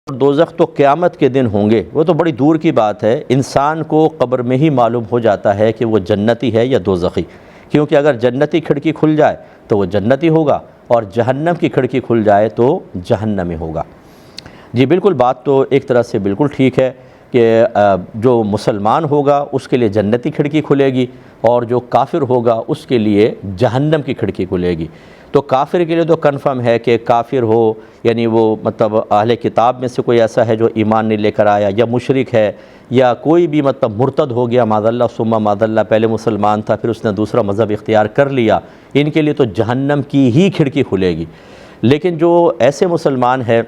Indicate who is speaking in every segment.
Speaker 1: دوزخ تو قیامت کے دن ہوں گے، وہ تو بڑی دور کی بات ہے۔ انسان کو قبر میں ہی معلوم ہو جاتا ہے کہ وہ جنتی ہے یا دوزخی، کیونکہ اگر جنتی کھڑکی کھل جائے تو وہ جنتی ہوگا، اور جہنم کی کھڑکی کھل جائے تو جہنمی ہوگا۔ جی بالکل، بات تو ایک طرح سے بالکل ٹھیک ہے کہ جو مسلمان ہوگا اس کے لیے جنتی کھڑکی کھلے گی، اور جو کافر ہوگا اس کے لیے جہنم کی کھڑکی کھلے گی۔ تو کافر کے لیے تو کنفرم ہے کہ کافر ہو، یعنی وہ مطلب اہل کتاب میں سے کوئی ایسا ہے جو ایمان نہیں لے کر آیا، یا مشرک ہے، یا کوئی بھی مطلب مرتد ہو گیا معاذ اللہ ثم معاذ اللہ، پہلے مسلمان تھا پھر اس نے دوسرا مذہب اختیار کر لیا، ان کے لیے تو جہنم کی ہی کھڑکی کھلے گی۔ لیکن جو ایسے مسلمان ہے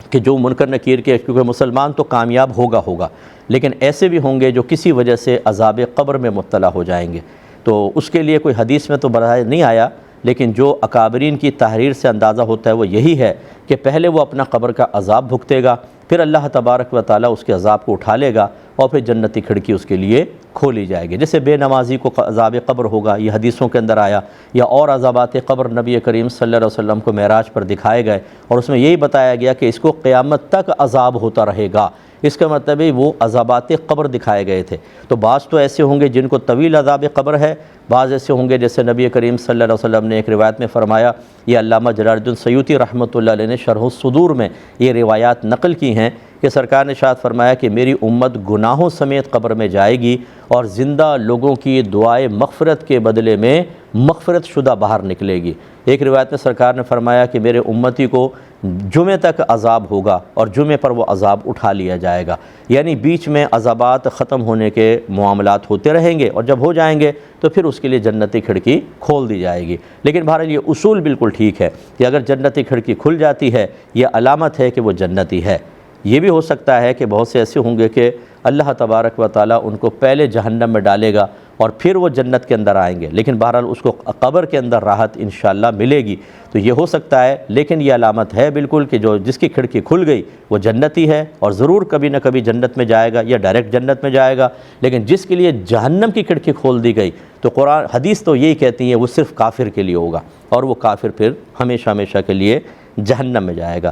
Speaker 1: کہ جو منکر نکیر کے، کیونکہ مسلمان تو کامیاب ہوگا، لیکن ایسے بھی ہوں گے جو کسی وجہ سے عذاب قبر میں مبتلا ہو جائیں گے، تو اس کے لیے کوئی حدیث میں تو براہ نہیں آیا، لیکن جو اکابرین کی تحریر سے اندازہ ہوتا ہے وہ یہی ہے کہ پہلے وہ اپنا قبر کا عذاب بھگتے گا، پھر اللہ تبارک و تعالیٰ اس کے عذاب کو اٹھا لے گا، اور پھر جنتی کھڑکی اس کے لیے کھولی جائے گی۔ جیسے بے نمازی کو عذاب قبر ہوگا، یہ حدیثوں کے اندر آیا، یا اور عذابات قبر نبی کریم صلی اللہ علیہ وسلم کو معراج پر دکھائے گئے، اور اس میں یہی بتایا گیا کہ اس کو قیامت تک عذاب ہوتا رہے گا۔ اس کا مطلب ہے وہ عذابات قبر دکھائے گئے تھے۔ تو بعض تو ایسے ہوں گے جن کو طویل عذاب قبر ہے، بعض ایسے ہوں گے جیسے نبی کریم صلی اللہ علیہ وسلم نے ایک روایت میں فرمایا، یہ علامہ جلال الدین سیوطی رحمۃ اللہ علیہ نے شرح الصدور میں یہ روایات نقل کی ہیں کہ سرکار نے ارشاد فرمایا کہ میری امت گناہوں سمیت قبر میں جائے گی، اور زندہ لوگوں کی دعائے مغفرت کے بدلے میں مغفرت شدہ باہر نکلے گی۔ ایک روایت میں سرکار نے فرمایا کہ میرے امتی کو جمعے تک عذاب ہوگا، اور جمعے پر وہ عذاب اٹھا لیا جائے گا، یعنی بیچ میں عذابات ختم ہونے کے معاملات ہوتے رہیں گے، اور جب ہو جائیں گے تو پھر اس کے لیے جنتی کھڑکی کھول دی جائے گی۔ لیکن بہرحال یہ اصول بالکل ٹھیک ہے کہ اگر جنتی کھڑکی کھل جاتی ہے، یہ علامت ہے کہ وہ جنتی ہے۔ یہ بھی ہو سکتا ہے کہ بہت سے ایسے ہوں گے کہ اللہ تبارک و تعالیٰ ان کو پہلے جہنم میں ڈالے گا اور پھر وہ جنت کے اندر آئیں گے، لیکن بہرحال اس کو قبر کے اندر راحت انشاءاللہ ملے گی۔ تو یہ ہو سکتا ہے، لیکن یہ علامت ہے بالکل کہ جس کی کھڑکی کھل گئی وہ جنتی ہے، اور ضرور کبھی نہ کبھی جنت میں جائے گا یا ڈائریکٹ جنت میں جائے گا۔ لیکن جس کے لیے جہنم کی کھڑکی کھول دی گئی، تو قرآن حدیث تو یہی کہتی ہے وہ صرف کافر کے لیے ہوگا، اور وہ کافر پھر ہمیشہ ہمیشہ کے لیے جہنم میں جائے گا۔